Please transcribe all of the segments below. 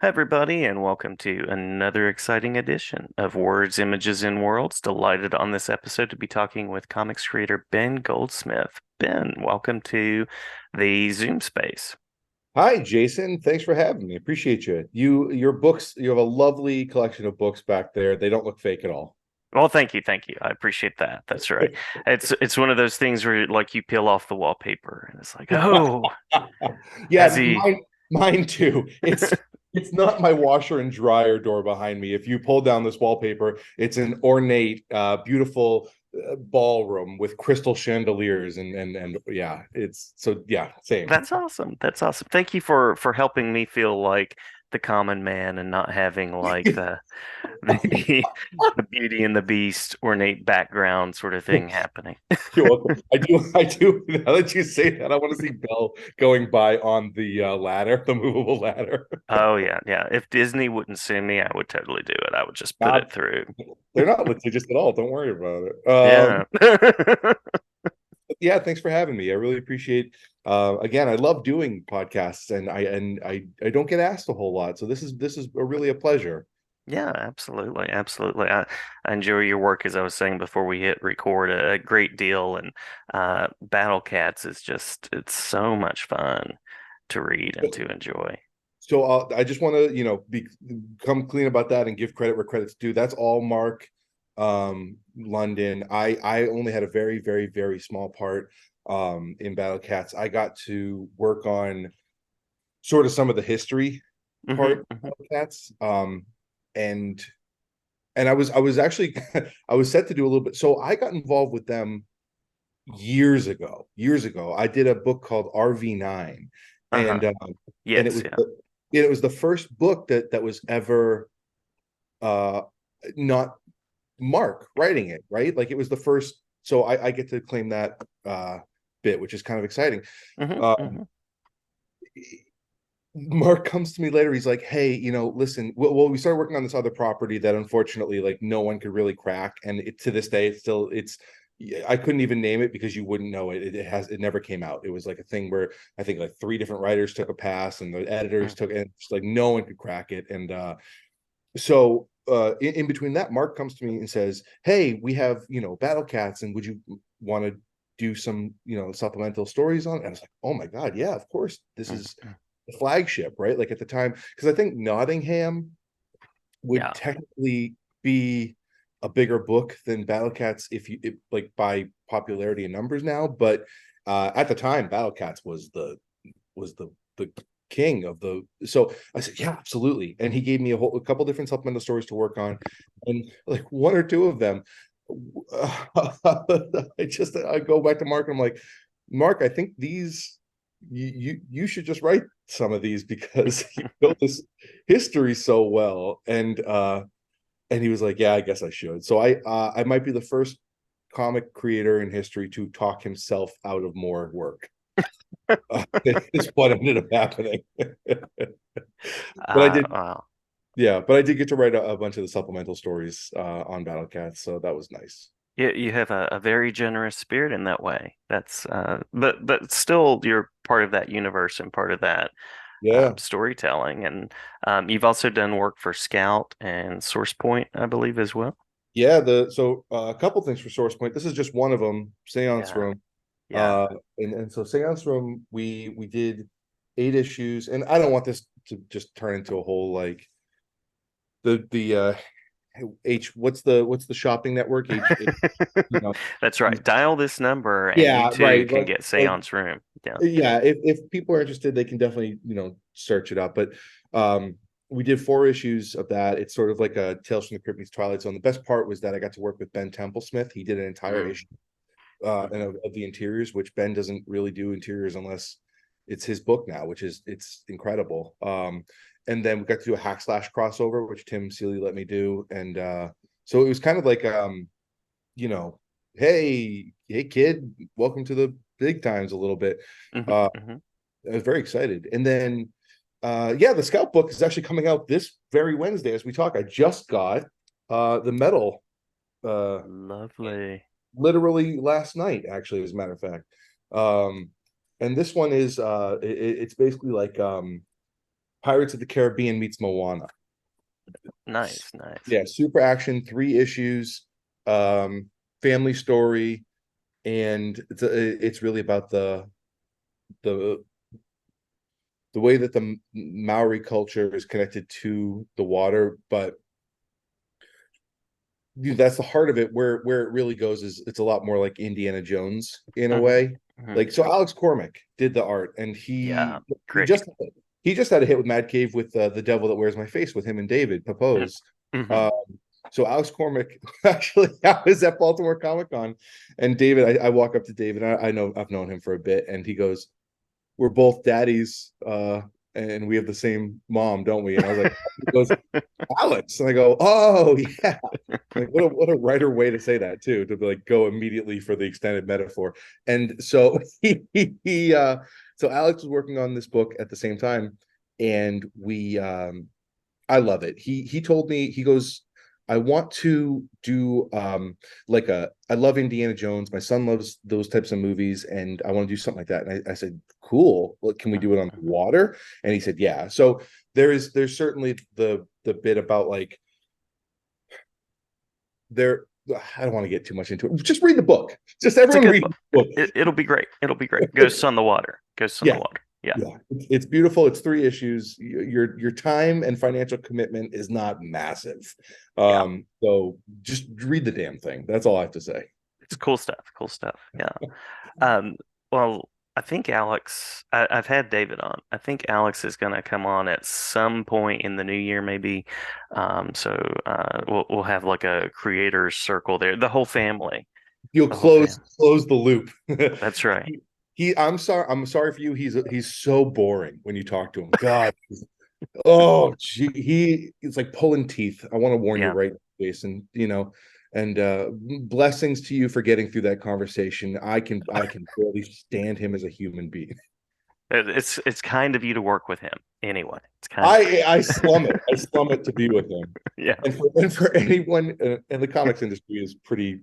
Hi, everybody, and welcome to another exciting edition of Words, Images, and Worlds. Delighted on this episode to be talking with comics creator Ben Goldsmith. Ben, welcome to the Zoom space. Hi, Jason. Thanks for having me. Appreciate you. Your books, you have a lovely collection of books back there. They don't look fake at all. Well, thank you. I appreciate that. That's right. It's one of those things where like you peel off the wallpaper and it's like, oh, has Yeah, he? mine too. It's not my washer and dryer door behind me. If you pull down this wallpaper, it's an ornate, beautiful ballroom with crystal chandeliers and yeah, it's so yeah, same. That's awesome. That's awesome. Thank you for helping me feel like the common man and not having like the the Beauty and the Beast ornate background sort of thing happening. You're welcome. I do. Now that you say that, I want to see Belle going by on the ladder, the movable ladder. Oh yeah, yeah. If Disney wouldn't sue me, I would totally do it. I would just put God, it through. they're not litigious at all. Don't worry about it. Yeah. Yeah, thanks for having me. I really appreciate. Again, I love doing podcasts, and I don't get asked a whole lot, so this is really a pleasure. Yeah, absolutely. Absolutely. I enjoy your work, as I was saying before we hit record, a great deal. And Battlecats is just, it's so much fun to read and to enjoy. So I just want to, come clean about that and give credit where credit's due. That's all Mark London. I only had a very, very, very small part in Battle Cats. I got to work on sort of some of the history Hmm. part of Hmm. Battle Cats. And I was actually I was set to do a little bit. So I got involved with them years ago. Years ago, I did a book called RV9, Uh-huh. and and it Yes, was yeah. it was the first book that was ever uh not Mark writing it, right? Like it was the first, so I get to claim that bit, which is kind of exciting. Hmm. Um, Hmm. Mark comes to me later. He's like, "Hey, listen. Well, we started working on this other property that unfortunately, like, no one could really crack, and to this day, it's. I couldn't even name it because you wouldn't know it. It never came out. It was like a thing where I think like three different writers took a pass, and the editors took it. And it's like no one could crack it, and so in between that, Mark comes to me and says, "Hey, we have Battle Cats, and would you want to do some supplemental stories on it?" And I was like, "Oh my god, yeah, of course. This is Hmm. the flagship, right?" Like at the time, because I think Nottingham would Yeah. technically be a bigger book than Battle Cats like by popularity and numbers now, but at the time, Battle Cats was the king of the. So I said, yeah, absolutely. And he gave me a couple different supplemental stories to work on, and like one or two of them, I go back to Mark and I'm like, Mark, I think these you should just write some of these because you built this history so well. And he was like, yeah, I guess I should. So I might be the first comic creator in history to talk himself out of more work. Is what ended up happening. But I did, Wow. yeah, but I did get to write a bunch of the supplemental stories on Battle Cats, so that was nice. You have a very generous spirit in that way. That's but still you're part of that universe and part of that Yeah, storytelling. And you've also done work for Scout and Source Point, I believe, as well. yeah. A couple things for Source Point. This is just one of them. Seance Yeah, Room. yeah. And so Seance Room, we did 8 issues, and I don't want this to just turn into a whole like the what's the shopping network H you know That's right. Dial this number and you yeah, too right, can get like Seance Room. Yeah. yeah, if people are interested, they can definitely search it up. But we did 4 issues of that. It's sort of like a Tales from the Crypt meets Twilight Zone. The best part was that I got to work with Ben Templesmith. He did an entire Mm. issue and Mhm. of the interiors, which Ben doesn't really do interiors unless it's his book now, which is it's incredible. And then we got to do a hack slash crossover, which Tim Seeley let me do, and so it was kind of like you know, hey kid, welcome to the big times a little bit. Mhm. Uh, Mhm. I was very excited. And then yeah, the Scout book is actually coming out this very Wednesday as we talk. I just got the metal uh Lovely. literally last night, actually, as a matter of fact. Um and this one is it's basically like Pirates of the Caribbean meets Moana. Nice, nice. Yeah, super action, 3 issues, um, family story, and it's really about the the way that the Maori culture is connected to the water, but that's the heart of it. Where it really goes is it's a lot more like Indiana Jones in a Hmm. way. Hmm. Like, so Alex Cormack did the art, and Yeah, he great. just he just had a hit with Mad Cave with The Devil That Wears My Face with him and David Papose. Mm-hmm. Um, so Alex Cormack, actually, I was at Baltimore Comic Con, and David, I walk up to David. I know I've known him for a bit, and he goes, "We're both daddies, and we have the same mom, don't we?" And I was like, he goes, "Alex," and I go, "Oh yeah." Like, what a writer way to say that too, to be like go immediately for the extended metaphor. And so so Alex was working on this book at the same time, and we I love it. He told me, he goes, I want to do like I love Indiana Jones. My son loves those types of movies, and I want to do something like that. And I said, cool. Well, can we do it on the water? And he said, yeah. So there's certainly the bit about like there. I don't want to get too much into it. Just read the book. Just It's a everyone good read book. the book. It'll be great. It'll be great. Ghosts on the Water. Ghosts on the Yeah, Water. Yeah. yeah, it's beautiful. It's 3 issues. Your time and financial commitment is not massive, Yeah. so just read the damn thing. That's all I have to say. It's cool stuff. Cool stuff. Yeah. Um, well, I think I've had David on. I think Alex is going to come on at some point in the new year, maybe. So we'll have like a creators circle there. The whole family. You'll The whole family. close the loop. That's right. I'm sorry for you. He's so boring when you talk to him. God, oh gee, it's like pulling teeth. I want to warn you Yeah. right, Jason. And blessings to you for getting through that conversation. I can barely stand him as a human being. It's kind of you to work with him anyway. It's kind of I slum it. I slum it to be with him. yeah. And for anyone, and the comics industry is pretty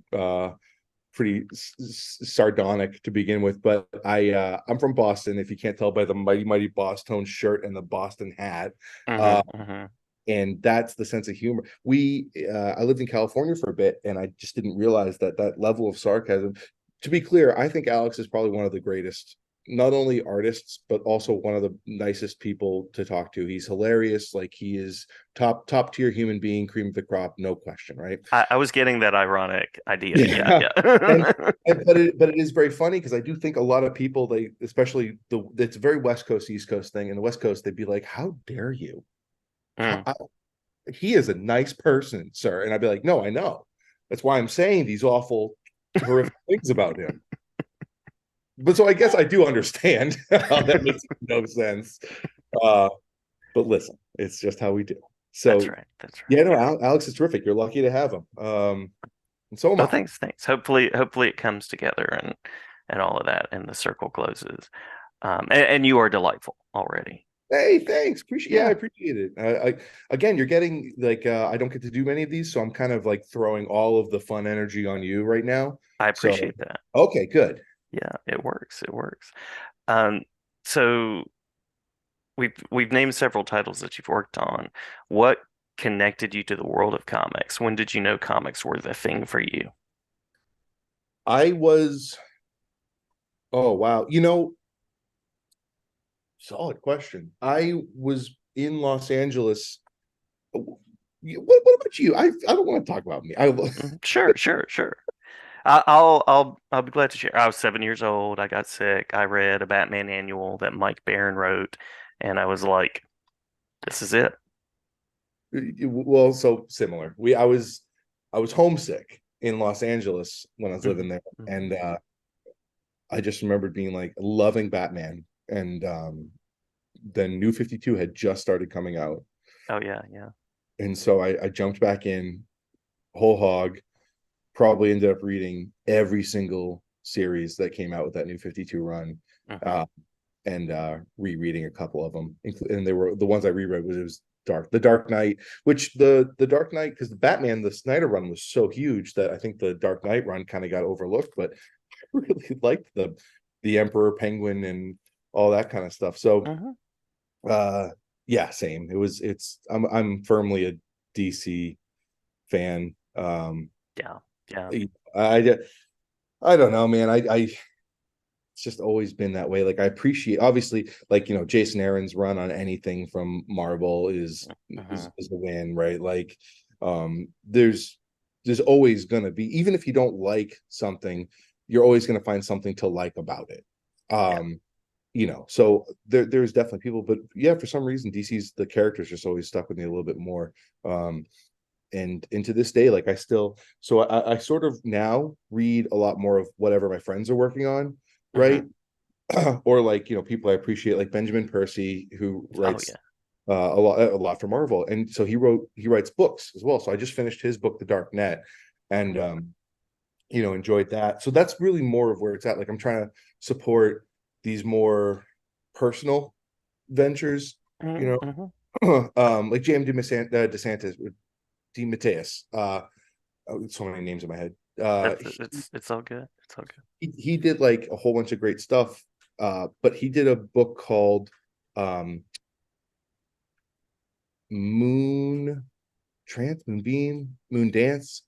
sardonic to begin with, but I'm from Boston, if you can't tell by the mighty Boss Tone shirt and the Boston hat. Hmm. Uh, Hmm. and that's the sense of humor. I lived in California for a bit, and I just didn't realize that level of sarcasm. To be clear, I think Alex is probably one of the greatest, not only artists, but also one of the nicest people to talk to. He's hilarious. Like, he is top tier human being, cream of the crop, no question, right? I was getting that ironic idea. Yeah, Yeah. and, yeah. but it is very funny, because I do think a lot of people, they, especially it's a very West Coast East Coast thing. In the West Coast, they'd be like, how dare you? Mm. How, he is a nice person, sir. And I'd be like, no, I know. That's why I'm saying these awful, horrific things about him. But so I guess I do understand how that makes no sense. Uh, but listen, it's just how we do. That's So right. That's right. yeah, no, Alex is terrific. You're lucky to have him. And so am Oh, I. thanks, thanks. Hopefully it comes together and all of that and the circle closes. And you are delightful already. Hey, thanks. I Yeah, appreciate it. Again, you're getting like, I don't get to do many of these, so I'm kind of like throwing all of the fun energy on you right now. I So appreciate that. okay, good. Yeah, it works. It works. Um, so we've named several titles that you've worked on. What connected you to the world of comics? When did you know comics were the thing for you? I was, oh wow. Solid question. I was in Los Angeles. What about you? I don't want to talk about me. Mhm. Sure, sure, sure. I'll be glad to share. I was 7 years old. I got sick. I read a Batman annual that Mike Barron wrote, and I was like, "This is it." well, so similar. I was homesick in Los Angeles when I was living Hmm. there, Hmm. and I just remembered being like loving Batman, and then New 52 had just started coming out, Oh yeah, yeah. and so I jumped back in whole hog. Probably ended up reading every single series that came out with that New 52 run, Hmm. uh, and rereading a couple of them, and they were the ones I reread. Was the Dark Knight, which the Dark Knight, because the Batman, the Snyder run was so huge that I think the Dark Knight run kind of got overlooked, but I really liked the Emperor Penguin and all that kind of stuff. So Hmm. uh Yeah, same. I'm firmly a DC fan. Yeah, yeah. I I don't know, man. It's just always been that way. Like I appreciate, obviously, like Jason Aaron's run on anything from Marvel Hmm. is a win, right? Like, there's always gonna be, even if you don't like something, you're always gonna find something to like about it. Yeah. So there's definitely people, but yeah, for some reason DC's the characters just always stuck with me a little bit more. And into this day, like I sort of now read a lot more of whatever my friends are working on, Hmm. right? Or like people I appreciate, like Benjamin Percy, who Oh writes yeah. a lot for Marvel, and so he writes books as well. So I just finished his book, The Dark Net, and Hmm. enjoyed that. So that's really more of where it's at. Like I'm trying to support these more personal ventures, you Hmm. like JM DeSantis, DeMatteis. So many names in my head. It's all good. It's all good. He did like a whole bunch of great stuff. But he did a book called um Moon Moonbeam, Moon Dance.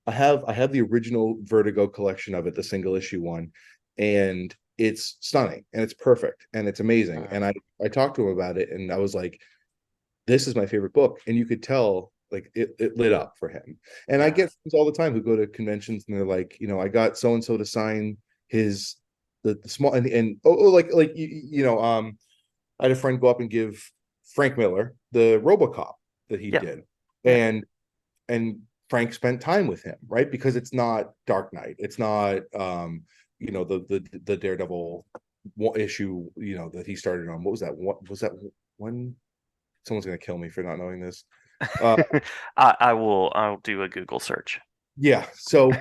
I have the original Vertigo collection of it, the single issue one, and it's stunning and it's perfect and it's amazing. Hmm. And I talked to him about it and I was like, this is my favorite book. And you could tell like it lit up for him. And I Yeah. get friends all the time who go to conventions and they're like, I got so and so to sign his the small and like I had a friend go up and give Frank Miller the RoboCop that he Yeah. did. Yeah. And Frank spent time with him, right? Because it's not Dark Knight. It's not the Daredevil issue, that he started on. What was that? What was that one? Someone's gonna kill me for not knowing this. Uh I'll do a Google search. yeah. So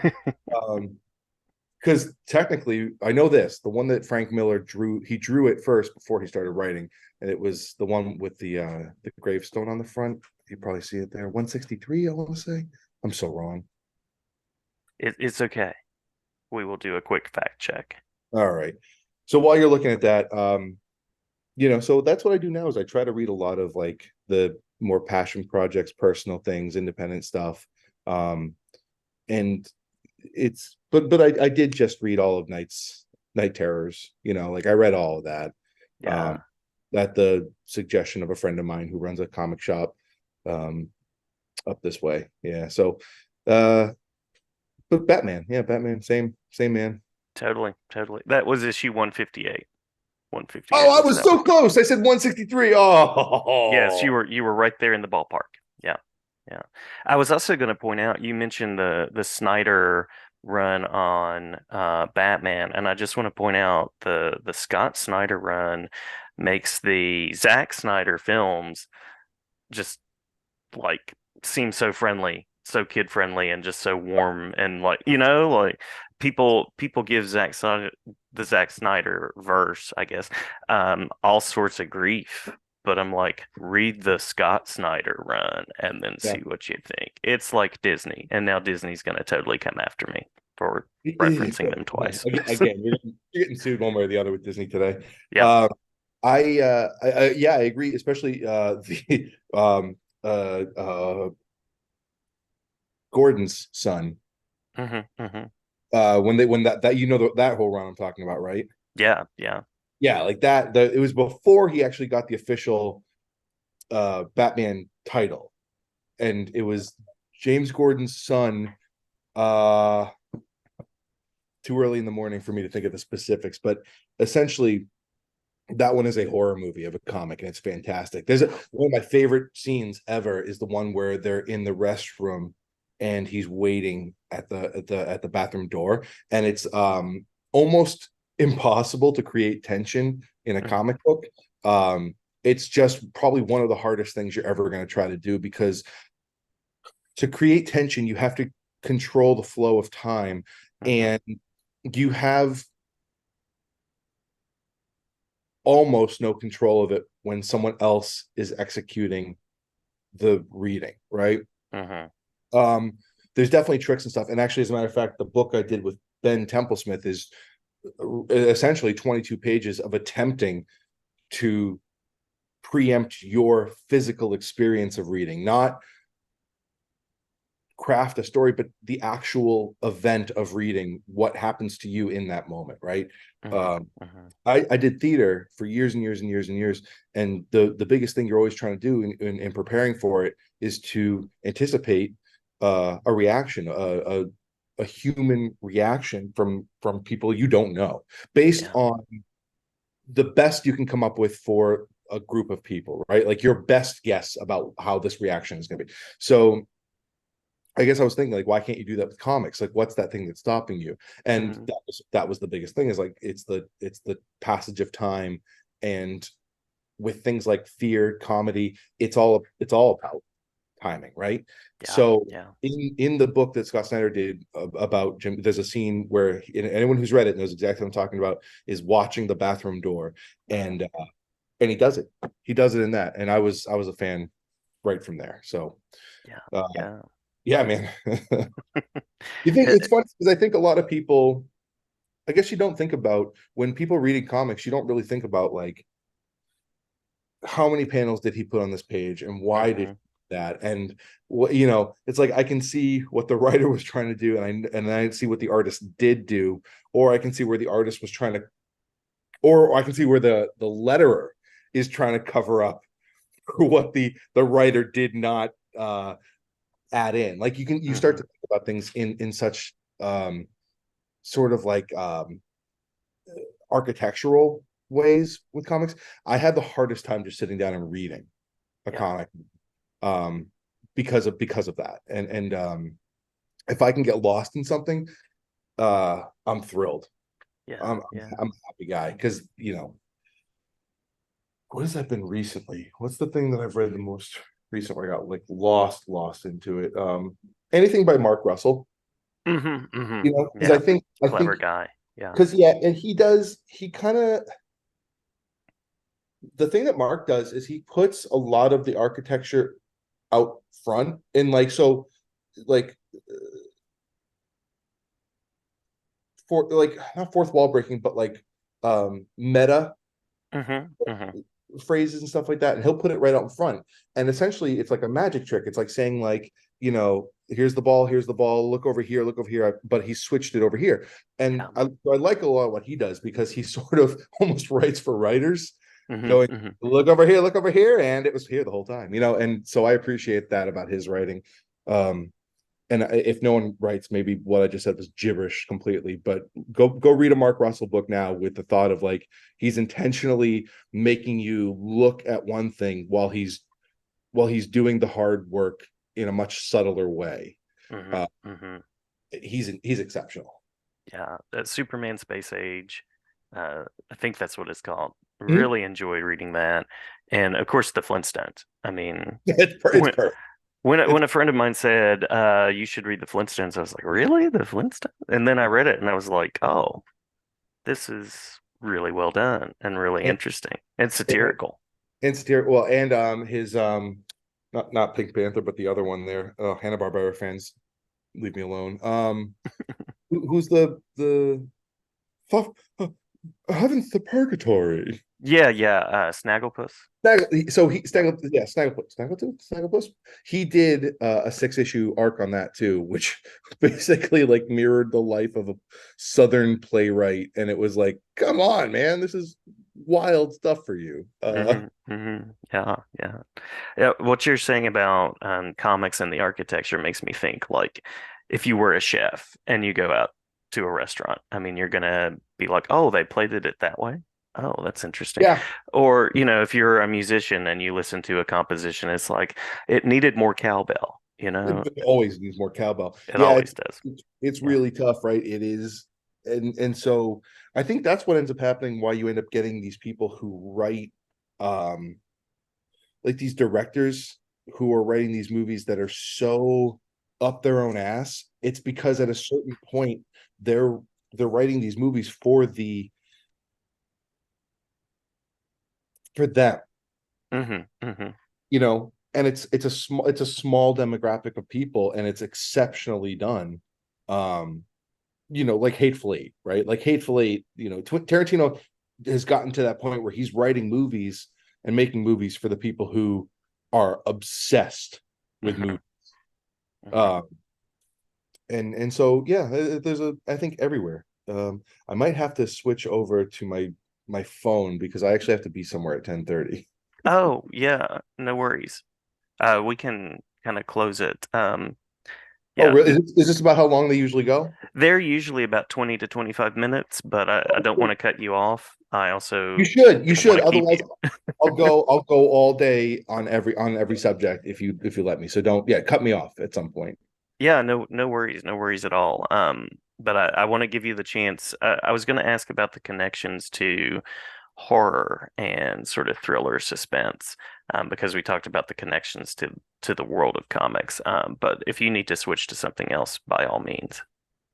because technically I know this, the one that Frank Miller drew, he drew it first before he started writing, and it was the one with the gravestone on the front. You probably see it there. 163, I want to say. I'm so wrong. It's okay. We will do a quick fact check. All right. So while you're looking at that, so that's what I do now is I try to read a lot of like the more passion projects, personal things, independent stuff. And but I did just read all of Night Terrors, like I read all of that. Um, Yeah. at the suggestion of a friend of mine who runs a comic shop um up this way. Yeah. So uh but Batman, yeah, Batman, same man. Totally. Totally. That was issue 158. 158 Oh, I was was that one. so close. I said 163. Yes, Oh, you were right there in the ballpark. Yeah. Yeah. I was also going to point out you mentioned the Snyder run on Batman, and I just want to point out the Scott Snyder run makes the Zack Snyder films just like seem so friendly, so kid friendly, and just so warm and like like people give Zack Snyder the Zack Snyder verse, I guess, all sorts of grief. But I'm like, read the Scott Snyder run and then yeah. see what you think. It's like Disney, and now Disney's gonna totally come after me for referencing them Yeah. twice. Again, you're getting sued one way or the other with Disney today. Yeah. Um, yeah, I agree, especially the Gordon's son. Hmm. Hmm. When that that whole run I'm talking about, right? Yeah. Yeah. Yeah, like that. It was before he actually got the official Batman title, and it was James Gordon's son. Uh, Too early in the morning for me to think of the specifics, but essentially that one is a horror movie of a comic and it's fantastic. One of my favorite scenes ever is the one where they're in the restroom and he's waiting at the bathroom door, and it's almost impossible to create tension in a Hmm. comic book. It's just probably one of the hardest things you're ever going to try to do, because to create tension you have to control the flow of time, Hmm. and you have almost no control of it when someone else is executing the reading, right? Hmm. Um, there's definitely tricks and stuff. And actually, as a matter of fact, the book I did with Ben Templesmith is essentially 22 pages of attempting to preempt your physical experience of reading, not craft a story, but the actual event of reading, what happens to you in that moment, right? Mm-hmm. Um, Mm-hmm. I did theater for years and years and years and years, and the biggest thing you're always trying to do in preparing for it is to anticipate a reaction, a human reaction from people you don't know, based Yeah. on the best you can come up with for a group of people, right? Like your best guess about how this reaction is going to be. So I guess I was thinking, like, why can't you do that with comics? Like, what's that thing that's stopping you? And Mm-hmm. that was the biggest thing, is like it's the passage of time. And with things like fear, comedy, it's all about timing, right? Yeah. So Yeah. in the book that Scott Snyder did about Jim, there's a scene where, and anyone who's read it knows exactly what I'm talking about, is watching the bathroom door, Mm-hmm. and he does it. He does it in that, and I was a fan right from there. So Yeah. uh, Yeah. yeah, man. You think it's funny because I think a lot of people, I guess you don't think about, when people reading comics, you don't really think about like how many panels did he put on this page and why did Mm-hmm. that, and what, it's like I can see what the writer was trying to do, and I see what the artist did do, or I can see where the artist was trying to, or I can see where the letterer is trying to cover up for what the writer did not add in. Like you start Mm-hmm. to think about things in such sort of like architectural ways with comics. I had the hardest time just sitting down and reading a Yeah. comic, um, because of that. And if I can get lost in something, I'm thrilled. Yeah. I'm Yeah. I'm a happy guy, because what has that been recently? What's the thing that I've read the most recent where I got like lost into it? Anything by Mark Russell, Mm-hmm. Mm-hmm. because I Yeah. think I Clever think guy. Yeah. because yeah, and he kind of, the thing that Mark does is he puts a lot of the architecture out front, and like, so, like, for like, not fourth wall breaking, but like meta Mm-hmm. Mm-hmm. phrases and stuff like that, and he'll put it right out in front. And essentially it's like a magic trick. It's like saying, like, here's the ball, look over here, but he switched it over here. And Yeah. I like a lot of what he does, because he sort of almost writes for writers, Mm-hmm. going, Mm-hmm. look over here, and it was here the whole time, and so I appreciate that about his writing. um and if no one writes, maybe what I just said was gibberish completely. But go read a Mark Russell book now, with the thought of, like, he's intentionally making you look at one thing while he's doing the hard work in a much subtler way. Mm-hmm. Uh, Mm-hmm. he's exceptional. Yeah, that Superman Space Age. I think that's what it's called. Mhm. Really enjoyed reading that, and of course the Flintstones. I mean, It's when perfect. when It's a friend of mine said you should read the Flintstones, I was like, really, the Flintstones? And then I read it, and I was like, oh, this is really well done and really and, interesting and and, satirical. well, and his not Pink Panther, but the other one there. Oh, Hanna-Barbera fans, leave me alone. Who's the Fuck, heaven's the purgatory. Yeah, yeah. Snagglepuss. So he Yeah. Snagglepuss. He did a 6-issue arc on that too, which basically like mirrored the life of a Southern playwright, and it was like, come on, man, this is wild stuff for you. Yeah, yeah. Yeah, what you're saying about comics and the architecture makes me think like if you were a chef and you go out to a restaurant, I mean, you're gonna be like, oh, they plated it that way. Oh, that's interesting. Yeah, Or, if you're a musician and you listen to a composition, it's like it needed more cowbell, it always needs more cowbell. it Yeah, always does. it's Yeah. really tough, right? It is, and so I think that's what ends up happening. Why you end up getting these people who write, um, like these directors who are writing these movies that are so up their own ass. It's because at a certain point they're writing these movies for them, Hmm. and it's a small demographic of people, and it's exceptionally done. um like Hateful Eight, right? Like Hateful Eight, Tarantino has gotten to that point where he's writing movies and making movies for the people who are obsessed with Mhm. movies. Mhm. Uh, and so yeah, there's I think everywhere. I might have to switch over to my phone because I actually have to be somewhere at 10:30. Oh, yeah, no worries. We can kind of close it. Oh, Yeah, really? Is this about how long they usually go? they're usually about 20 to 25 minutes, but I Oh, don't want cool. to cut you off. I You also should. You don't want should. to keep Otherwise, you. I'll go all day on every subject if you let me. So don't, yeah, cut me off at some point. Yeah, no worries, no worries at all. But I want to give you the chance. I was going to ask about the connections to horror and sort of thriller suspense, because we talked about the connections to the world of comics. But if you need to switch to something else, by all means.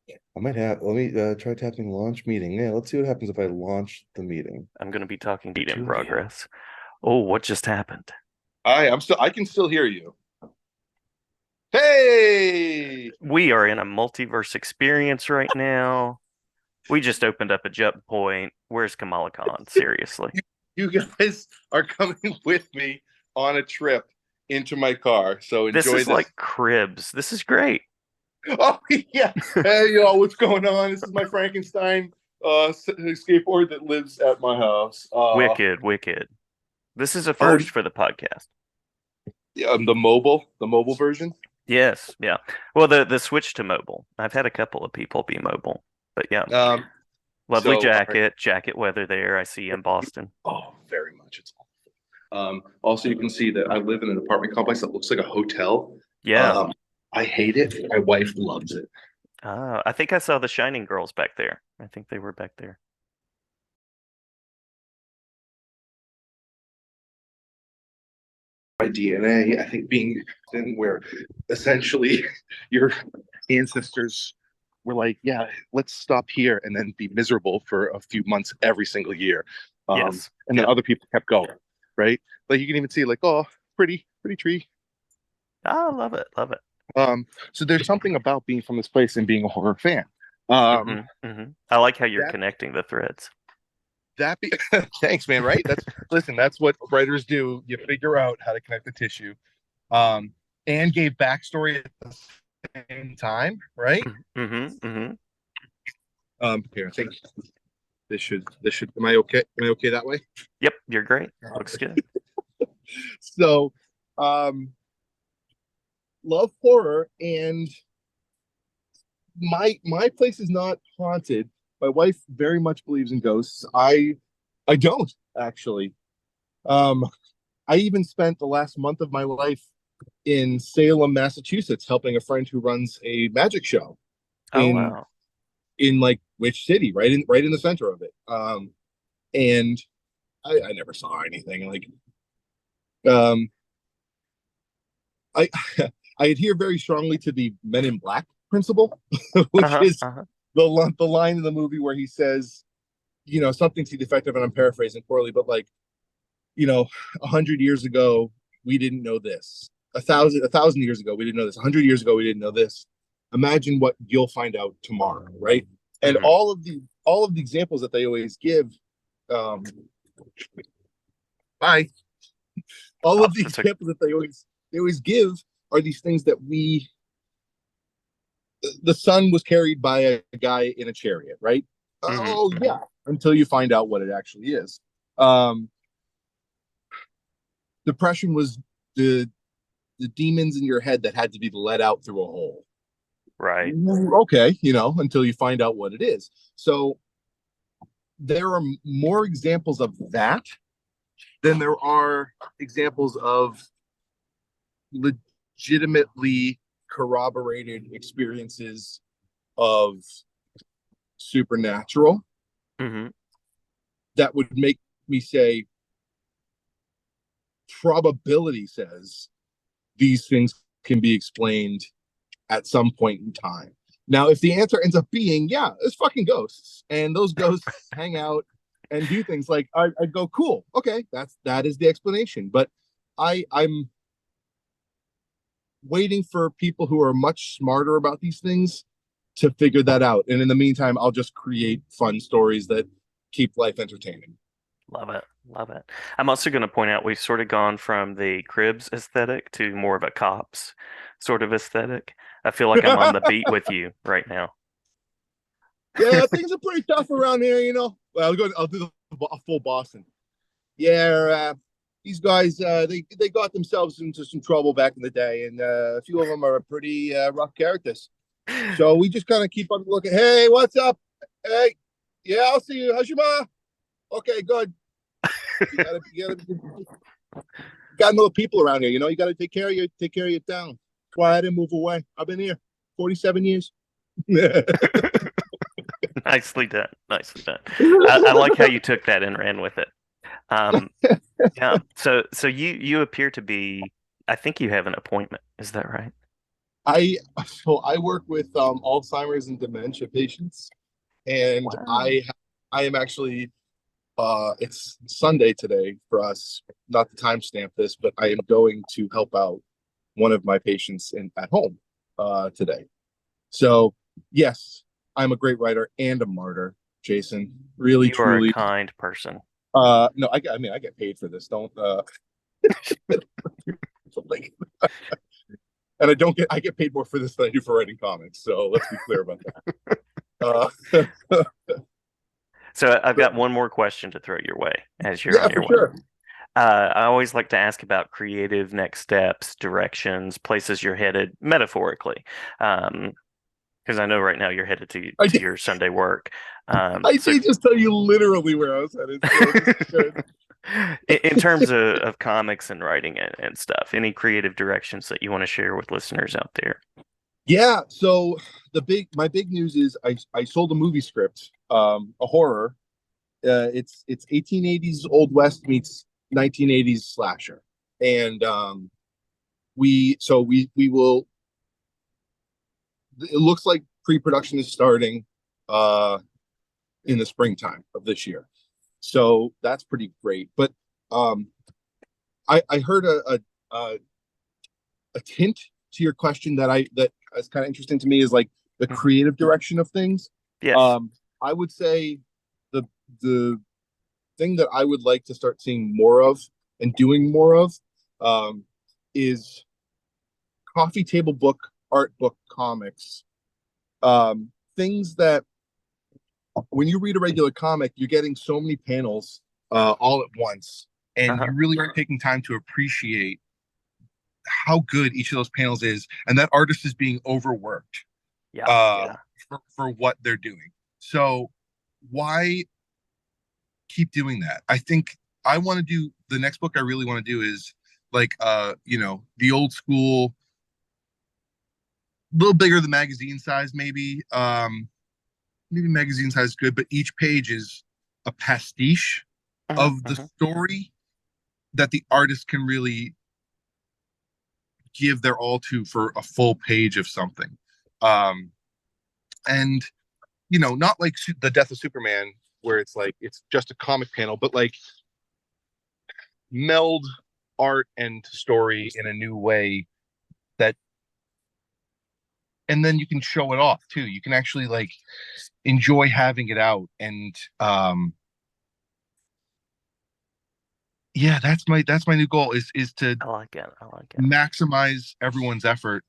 I might have. Let me try tapping launch meeting. Yeah, let's see what happens if I launch the meeting. I'm going to be talking to in 2 a.m. progress. Oh, what just happened? I can still hear you. Hey, We are in a multiverse experience right now. We just opened up a jump point. Where's Kamala Khan? Seriously. you, you guys are coming with me on a trip into my car. So This enjoy is this. like Cribs. This is great. Oh yeah. Hey y'all, what's going on? This is my Frankenstein skateboard that lives at my house. Wicked, wicked. This is a Oh, first for the podcast. yeah, the mobile version. Yes, yeah. Well, the switch to mobile. I've had a couple of people be mobile, but yeah, Um, lovely so all right. jacket weather there. I see you in Boston. Oh, very much. It's also, you can see that I live in an apartment complex that looks like a hotel. Yeah. Um, I hate it. My wife loves it. I think I saw the Shining Girls back there. I think they were back there. My DNA, I think, being where essentially your ancestors were like, yeah, let's stop here and then be miserable for a few months every single year. Yes. And then Yep. other people kept going, right? Like you can even see, like, oh, pretty tree. I love it. Love it. So there's something about being from this place and being a horror fan. Um, I like how you're that connecting the threads. that be thanks, man. Right? That's what writers do. You figure out how to connect the tissue. Um, and gave backstory at the same time, right? Mm-hmm. Here, I think this should. Am I okay? Am I okay that way? Yep, you're great. Looks good. So, um, love horror, and my place is not haunted. My wife very much believes in ghosts. I don't actually. Um, I even spent the last month of my life in Salem, Massachusetts, helping a friend who runs a magic show Oh in wow. like which city, right in the center of it. And I never saw anything like um I I adhere very strongly to the Men in Black principle, which Uh-huh. is Uh-huh. the line in the movie where he says, something to the effect of, and I'm paraphrasing poorly, but like, 100 years ago we didn't know this. A thousand years ago we didn't know this. 100 years ago we didn't know this. Imagine what you'll find out tomorrow, right? And hmm all of the examples that they always give, um, bye. All Oh, of the that's okay. examples that they always give are these things that the sun was carried by a guy in a chariot, right? Oh hmm yeah, until you find out what it actually is. Um, depression was the the demons in your head that had to be let out through a hole. Right. Okay, until you find out what it is. So there are more examples of that than there are examples of legitimately corroborated experiences of supernatural hmm that would make me say probability says these things can be explained at some point in time. Now, if the answer ends up being, yeah, it's fucking ghosts, and those ghosts hang out and do things like I go, cool, okay, that is the explanation. But I'm waiting for people who are much smarter about these things to figure that out. And in the meantime, I'll just create fun stories that keep life entertaining. Love it. Love it. I'm also going to point out we've sort of gone from the Cribs aesthetic to more of a Cops sort of aesthetic. I feel like I'm on the beat with you right now. Yeah, things are pretty tough around here, you know. Well, I'll do a full Boston. Yeah, these guys they got themselves into some trouble back in the day, and a few of them are pretty rough characters. So we just kind of keep on looking. Hey, what's up? Hey, yeah, I'll see you. How's your ma? Okay, good. You gotta know the people around here. You know, you gotta take care of your town. That's why I didn't move away. I've been here 47 years. Nicely done. Nicely done. I like how you took that and ran with it. Um, yeah. So you appear to be. I think you have an appointment. Is that right? I I work with Alzheimer's and dementia patients, and Wow. I am actually it's Sunday today for us. Not to timestamp this, but I am going to help out one of my patients at home today. So yes, I'm a great writer and a martyr, Jason. Really, You are a truly. kind person. No, I mean I get paid for this. Don't and I get paid more for this than I do for writing comics. So let's be clear about that. So I've got one more question to throw your way as you're Yeah, on for your way. sure. I always like to ask about creative next steps, directions, places you're headed metaphorically. Because I know right now you're headed I to did, your Sunday work. I So did just tell you literally where I was headed. So this is good. in terms of comics and writing and stuff, any creative directions that you want to share with listeners out there? Yeah. So my big news is I sold a movie script, a horror. It's 1880s Old West meets 1980s slasher, and we will. It looks like pre-production is starting uh in the springtime of this year, so that's pretty great. But um, I heard a a hint to your question that is kind of interesting to me is like the Mhm. creative direction of things. Yes. Um, I would say the the thing that I would like to start seeing more of and doing more of um, is coffee table book, art book comics. Things that when you read a regular comic, you're getting so many panels all at once, and Uh-huh. you really aren't taking time to appreciate how good each of those panels is, and that artist is being overworked Yeah. uh, Yeah. for what they're doing. So why keep doing that? I think I want to do the next book I really want to do is like the old school, a little bigger than magazine size, maybe. Maybe magazine size is good, but each page is a pastiche Mhm, of the mhm. story that the artist can really give their all to for a full page of something. Um, and not like the death of Superman, where it's like it's just a comic panel, but like meld art and story in a new way that, and then you can show it off too. You can actually like enjoy having it out, and yeah, that's my new goal is to I like it. I like it. maximize everyone's effort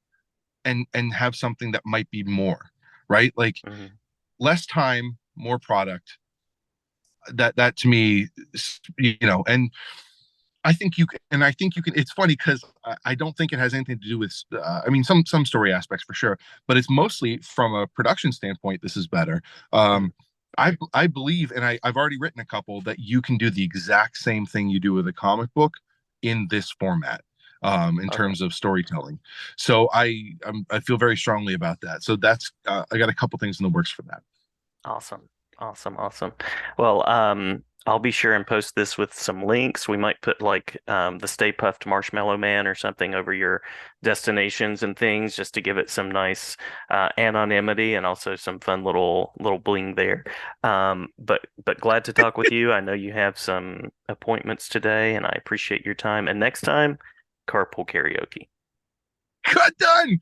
and have something that might be more, right? Like Mhm. less time, more product. That to me, and I think you can. It's funny because I don't think it has anything to do with. I mean, some story aspects for sure, but it's mostly from a production standpoint. This is better. Mhm. I believe, and I've already written a couple that you can do the exact same thing you do with a comic book in this format. In Love it. terms of storytelling, so I feel very strongly about that. So that's I got a couple things in the works for that. Awesome. Awesome. Awesome. Well, I'll be sure and post this with some links. We might put like the Stay Puffed Marshmallow Man or something over your destinations and things just to give it some nice anonymity and also some fun little bling there. But glad to talk with you. I know you have some appointments today and I appreciate your time. And next time, carpool karaoke. Cut done.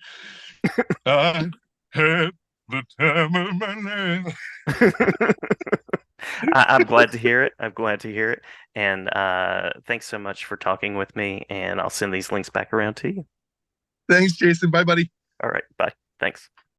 I had the time of my life. I'm glad to hear it. I'm glad to hear it. And thanks so much for talking with me. And I'll send these links back around to you. Thanks, Jason. Bye, buddy. All right. Bye. Thanks.